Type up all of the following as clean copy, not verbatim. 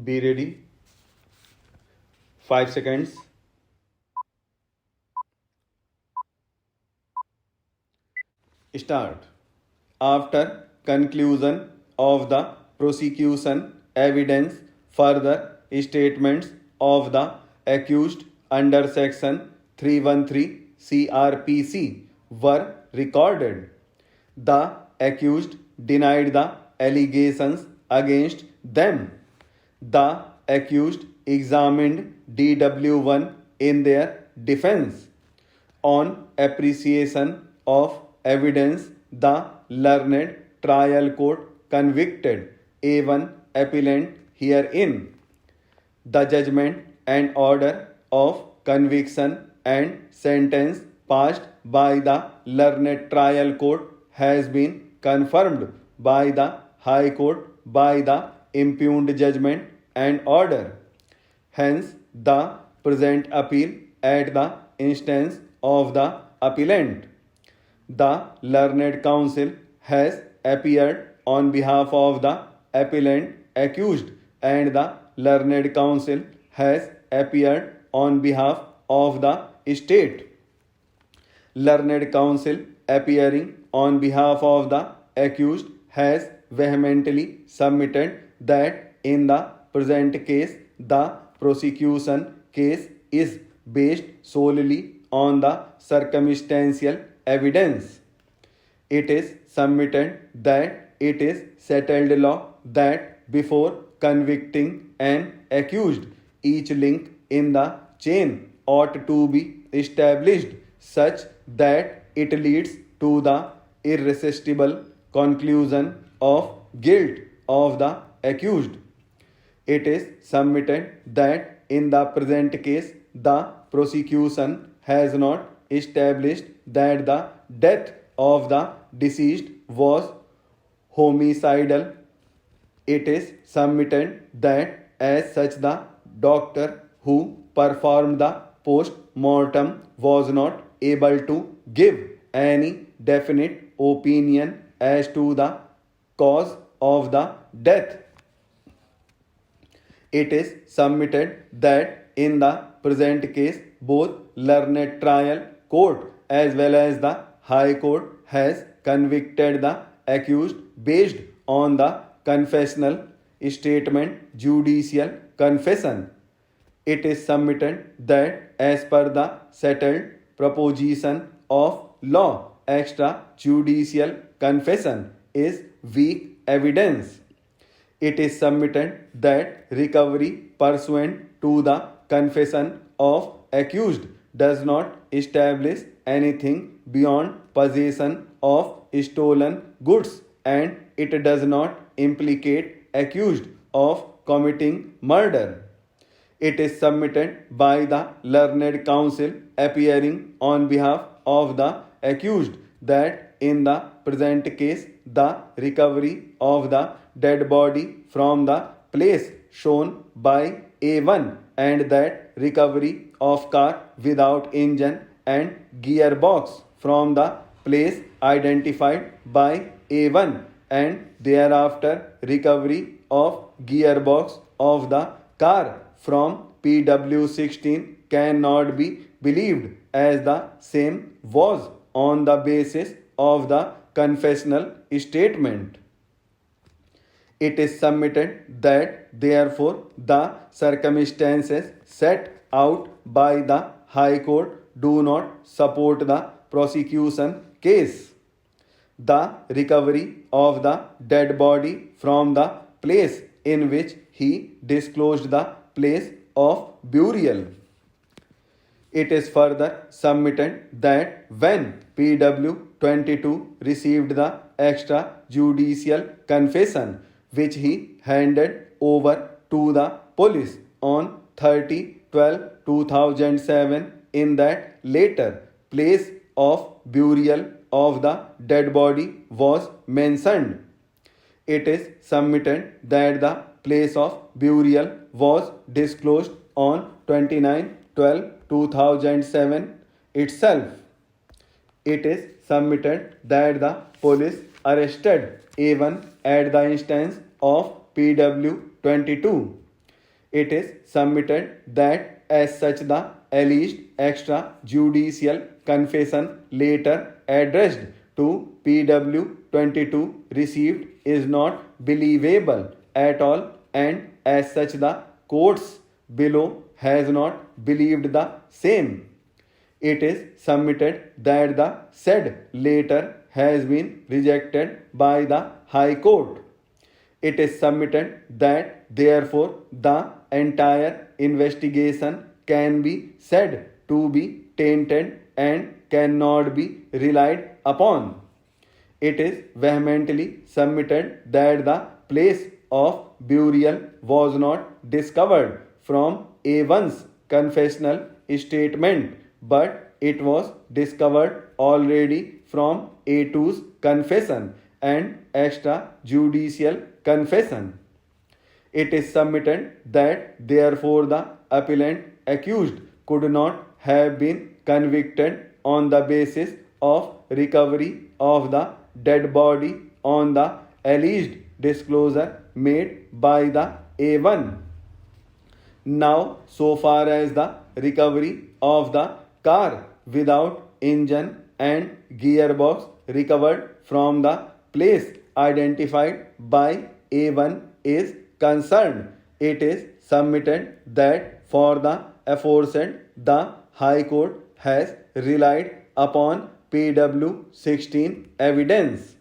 Be ready. 5 seconds. Start. After conclusion of the prosecution, evidence, further statements of the accused under section 313 CRPC were recorded. The accused denied the allegations against them. The accused examined DW1 in their defense. On appreciation of evidence, the learned trial court convicted A1 appellant herein. The judgment and order of conviction and sentence passed by the learned trial court has been confirmed by the High Court by the impugned judgment and order. Hence, the present appeal at the instance of the appellant. The learned counsel has appeared on behalf of the appellant accused, and the learned counsel has appeared on behalf of the state. Learned counsel appearing on behalf of the accused has vehemently submitted that in the present case the prosecution case is based solely on the circumstantial evidence. It is submitted that it is settled law that before convicting an accused, each link in the chain ought to be established such that it leads to the irresistible conclusion of guilt of the accused. It is submitted that in the present case the prosecution has not established that the death of the deceased was homicidal. It is submitted that as such the doctor who performed the post mortem was not able to give any definite opinion as to the cause of the death. It is submitted that in the present case both learned trial court as well as the High Court has convicted the accused based on the confessional statement judicial confession. It is submitted that as per the settled proposition of law, extrajudicial confession is weak evidence. It is submitted that recovery pursuant to the confession of accused does not establish anything beyond possession of stolen goods, and it does not implicate accused of committing murder. It is submitted by the learned counsel appearing on behalf of the accused that in the present case the recovery of the dead body from the place shown by A1 and that recovery of car without engine and gearbox from the place identified by A1 and thereafter recovery of gearbox of the car from PW16 cannot be believed as the same was on the basis of the confessional statement. It is submitted that therefore the circumstances set out by the High Court do not support the prosecution case. The recovery of the dead body from the place in which he disclosed the place of burial. It is further submitted that when PW22 received the extrajudicial confession which he handed over to the police on 30/12/2007, in that later place of burial of the dead body was mentioned. It is submitted that the place of burial was disclosed on 29/12/2007 itself. It is submitted that the police arrested A1 at the instance of PW22. It is submitted that as such the alleged extrajudicial confession later addressed to PW22 received is not believable at all, and as such the courts below has not believed the same. It is submitted that the said letter has been rejected by the High Court. It is submitted that therefore the entire investigation can be said to be tainted and cannot be relied upon. It is vehemently submitted that the place of burial was not discovered from A1's confessional statement, but it was discovered already from A2's confession and extrajudicial confession. It is submitted that therefore the appellant accused could not have been convicted on the basis of recovery of the dead body on the alleged disclosure made by the A1. Now, so far as the recovery of the car without engine and gearbox recovered from the place identified by A1 is concerned, it is submitted that for the aforesaid the High Court has relied upon PW16 evidence.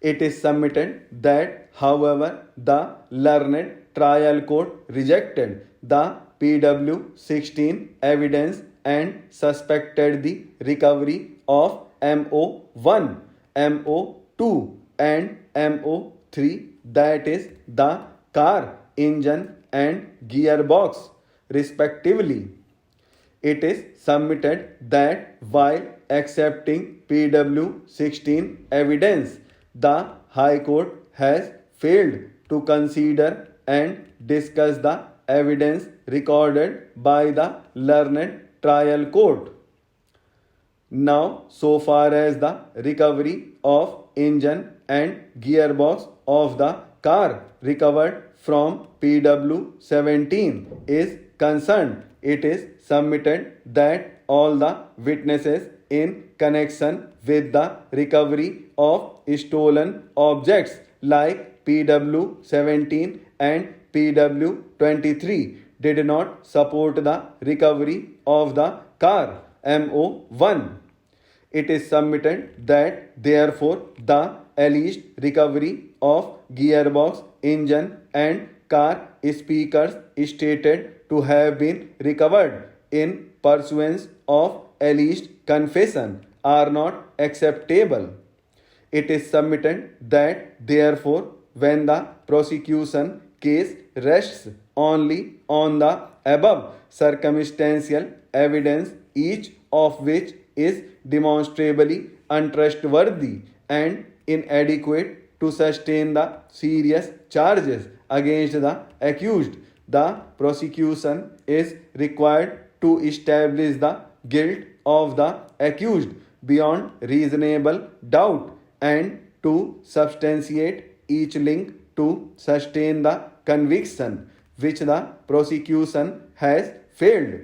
It is submitted that, however, the learned trial court rejected the PW16 evidence and suspected the recovery of MO1, MO2 and MO3, that is the car engine and gearbox respectively. It is submitted that while accepting PW16 evidence, the High Court has failed to consider and discuss the evidence recorded by the learned trial court. Now, so far as the recovery of engine and gearbox of the car recovered from PW17 is concerned, it is submitted that all the witnesses in connection with the recovery of stolen objects like PW17 and PW23 did not support the recovery of the car MO1. It is submitted that therefore the alleged recovery of gearbox, engine and car speakers stated to have been recovered in pursuance of alleged confession are not acceptable. It is submitted that therefore when the prosecution case rests only on the above circumstantial evidence, each of which is demonstrably untrustworthy and inadequate to sustain the serious charges against the accused, the prosecution is required to establish the guilt of the accused beyond reasonable doubt and to substantiate each link to sustain the conviction, which the prosecution has failed.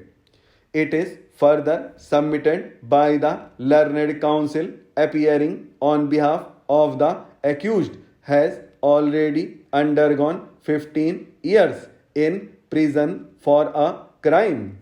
It is further submitted by the learned counsel appearing on behalf of the accused has already undergone 15 years in prison for a crime